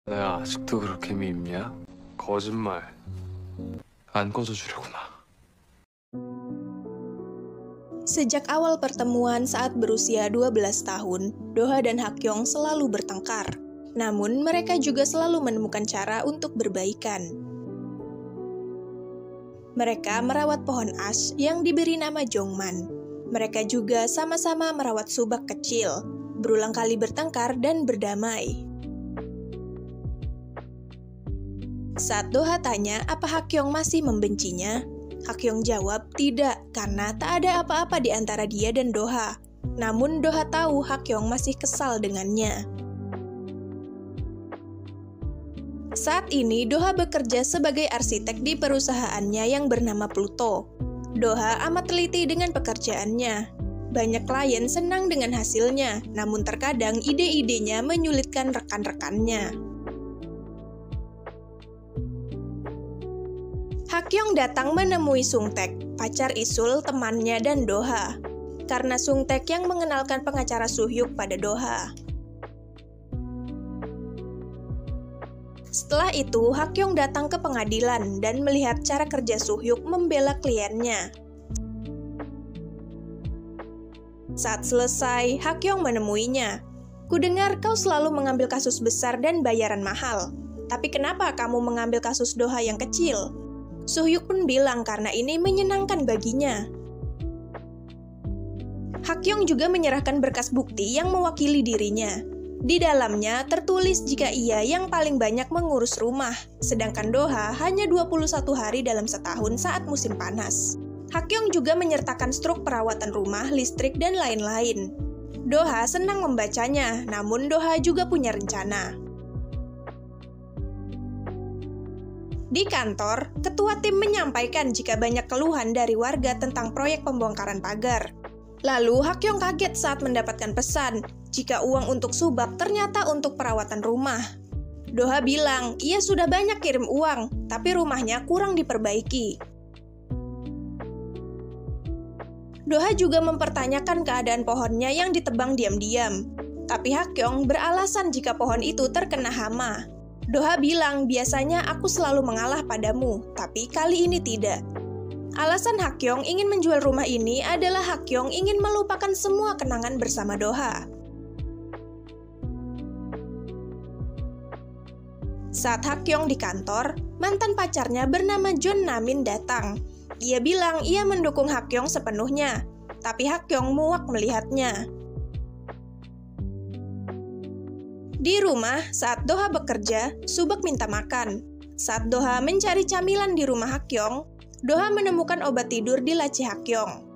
내가 아직도 그렇게 밉냐? 거짓말. 안 꺼져주려구나. Sejak awal pertemuan saat berusia 12 tahun, Doha dan Hakyong selalu bertengkar. Namun, mereka juga selalu menemukan cara untuk berbaikan. Mereka merawat pohon ash yang diberi nama Jongman. Mereka juga sama-sama merawat subak kecil, berulang kali bertengkar dan berdamai. Saat Doha tanya apa Hakyong masih membencinya, Hakyong jawab tidak, karena tak ada apa-apa di antara dia dan Doha. Namun Doha tahu Hakyong masih kesal dengannya. Saat ini Doha bekerja sebagai arsitek di perusahaannya yang bernama Pluto. Doha amat teliti dengan pekerjaannya. Banyak klien senang dengan hasilnya, namun terkadang ide-idenya menyulitkan rekan-rekannya. Hakyong datang menemui Sungtaek, pacar Isul, temannya, dan Doha. Karena Sungtaek yang mengenalkan pengacara Suhyuk pada Doha. Setelah itu, Hakyong datang ke pengadilan dan melihat cara kerja Suhyuk membela kliennya. Saat selesai, Hakyong menemuinya. "Kudengar kau selalu mengambil kasus besar dan bayaran mahal. Tapi kenapa kamu mengambil kasus Doha yang kecil?" Suhyuk pun bilang karena ini menyenangkan baginya. Hakyong juga menyerahkan berkas bukti yang mewakili dirinya. Di dalamnya tertulis jika ia yang paling banyak mengurus rumah, sedangkan Doha hanya 21 hari dalam setahun saat musim panas. Hakyong juga menyertakan struk perawatan rumah, listrik, dan lain-lain. Doha senang membacanya, namun Doha juga punya rencana. Di kantor, ketua tim menyampaikan jika banyak keluhan dari warga tentang proyek pembongkaran pagar. Lalu Hakyong kaget saat mendapatkan pesan jika uang untuk subak ternyata untuk perawatan rumah. Doha bilang ia sudah banyak kirim uang, tapi rumahnya kurang diperbaiki. Doha juga mempertanyakan keadaan pohonnya yang ditebang diam-diam. Tapi Hakyong beralasan jika pohon itu terkena hama. Doha bilang, biasanya aku selalu mengalah padamu, tapi kali ini tidak. Alasan Hakyong ingin menjual rumah ini adalah Hakyong ingin melupakan semua kenangan bersama Doha. Saat Hakyong di kantor, mantan pacarnya bernama John Namin datang. Ia bilang ia mendukung Hakyong sepenuhnya, tapi Hakyong muak melihatnya. Di rumah, saat Doha bekerja, Subak minta makan. Saat Doha mencari camilan di rumah Hakyong, Doha menemukan obat tidur di laci Hakyong.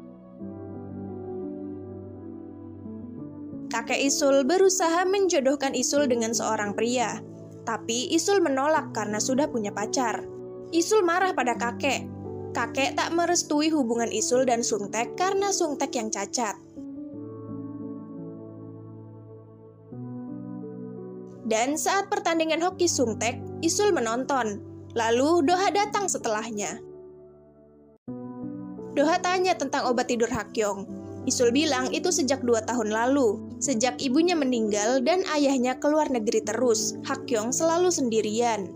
Kakek Isul berusaha menjodohkan Isul dengan seorang pria, tapi Isul menolak karena sudah punya pacar. Isul marah pada kakek. Kakek tak merestui hubungan Isul dan Sungtaek karena Sungtaek yang cacat. Dan saat pertandingan hoki Sungtaek, Isul menonton. Lalu Doha datang setelahnya. Doha tanya tentang obat tidur Hakyong. Isul bilang itu sejak 2 tahun lalu. Sejak ibunya meninggal dan ayahnya keluar negeri terus, Hakyong selalu sendirian.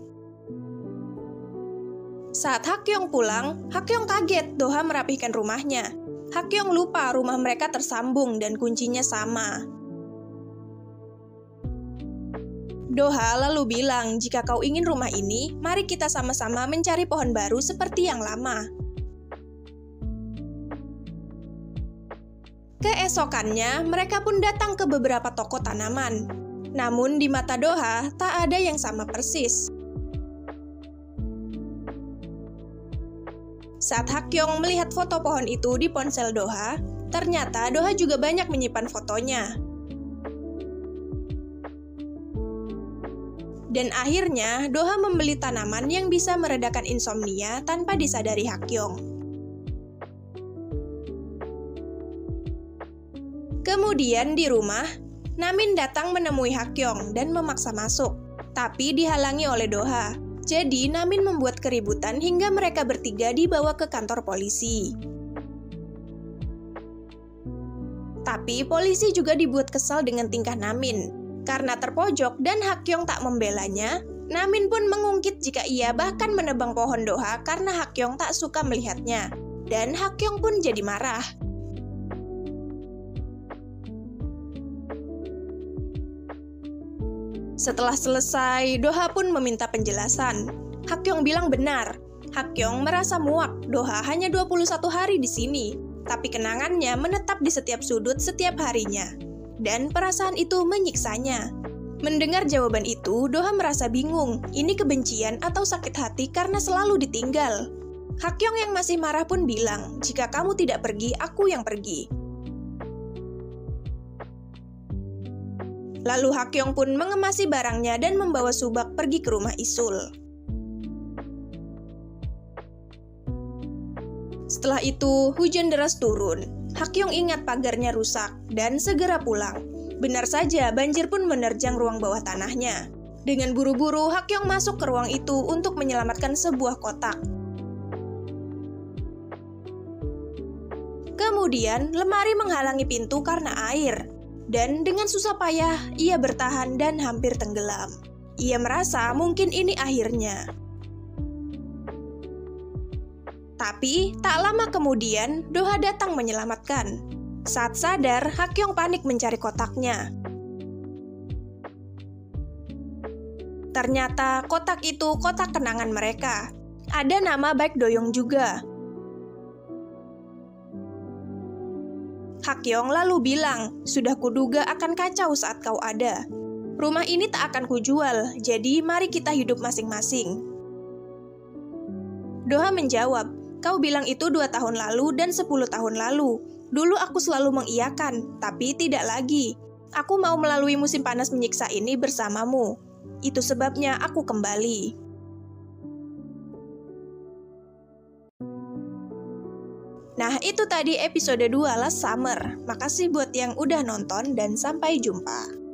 Saat Hakyong pulang, Hakyong kaget Doha merapihkan rumahnya. Hakyong lupa rumah mereka tersambung dan kuncinya sama. Doha lalu bilang, jika kau ingin rumah ini, mari kita sama-sama mencari pohon baru seperti yang lama. Keesokannya, mereka pun datang ke beberapa toko tanaman. Namun di mata Doha, tak ada yang sama persis. Saat Hakyong melihat foto pohon itu di ponsel Doha, ternyata Doha juga banyak menyimpan fotonya. Dan akhirnya, Doha membeli tanaman yang bisa meredakan insomnia tanpa disadari Hakyong. Kemudian di rumah, Namin datang menemui Hakyong dan memaksa masuk, tapi dihalangi oleh Doha. Jadi, Namin membuat keributan hingga mereka bertiga dibawa ke kantor polisi. Tapi polisi juga dibuat kesal dengan tingkah Namin. Karena terpojok dan Hakyong tak membelanya, Namin pun mengungkit jika ia bahkan menebang pohon Doha karena Hakyong tak suka melihatnya. Dan Hakyong pun jadi marah. Setelah selesai, Doha pun meminta penjelasan. Hakyong bilang benar. Hakyong merasa muak, Doha hanya 21 hari di sini, tapi kenangannya menetap di setiap sudut setiap harinya. Dan perasaan itu menyiksanya. Mendengar jawaban itu, Doha merasa bingung. Ini kebencian atau sakit hati karena selalu ditinggal. Hakyong yang masih marah pun bilang, "Jika kamu tidak pergi, aku yang pergi." Lalu Hakyong pun mengemasi barangnya dan membawa Subak pergi ke rumah Isul. Setelah itu, hujan deras turun. Hakyong ingat pagarnya rusak dan segera pulang. Benar saja, banjir pun menerjang ruang bawah tanahnya. Dengan buru-buru, Hakyong masuk ke ruang itu untuk menyelamatkan sebuah kotak. Kemudian, lemari menghalangi pintu karena air. Dan dengan susah payah, ia bertahan dan hampir tenggelam. Ia merasa mungkin ini akhirnya. Tapi, tak lama kemudian, Doha datang menyelamatkan. Saat sadar, Hakyong panik mencari kotaknya. Ternyata kotak itu kotak kenangan mereka. Ada nama Baekdoyong juga. Hakyong lalu bilang, "Sudah kuduga akan kacau saat kau ada. Rumah ini tak akan kujual, jadi mari kita hidup masing-masing." Doha menjawab, "Kau bilang itu 2 tahun lalu dan 10 tahun lalu. Dulu aku selalu mengiyakan, tapi tidak lagi. Aku mau melalui musim panas menyiksa ini bersamamu. Itu sebabnya aku kembali." Nah, itu tadi episode 2 Last Summer. Makasih buat yang udah nonton dan sampai jumpa.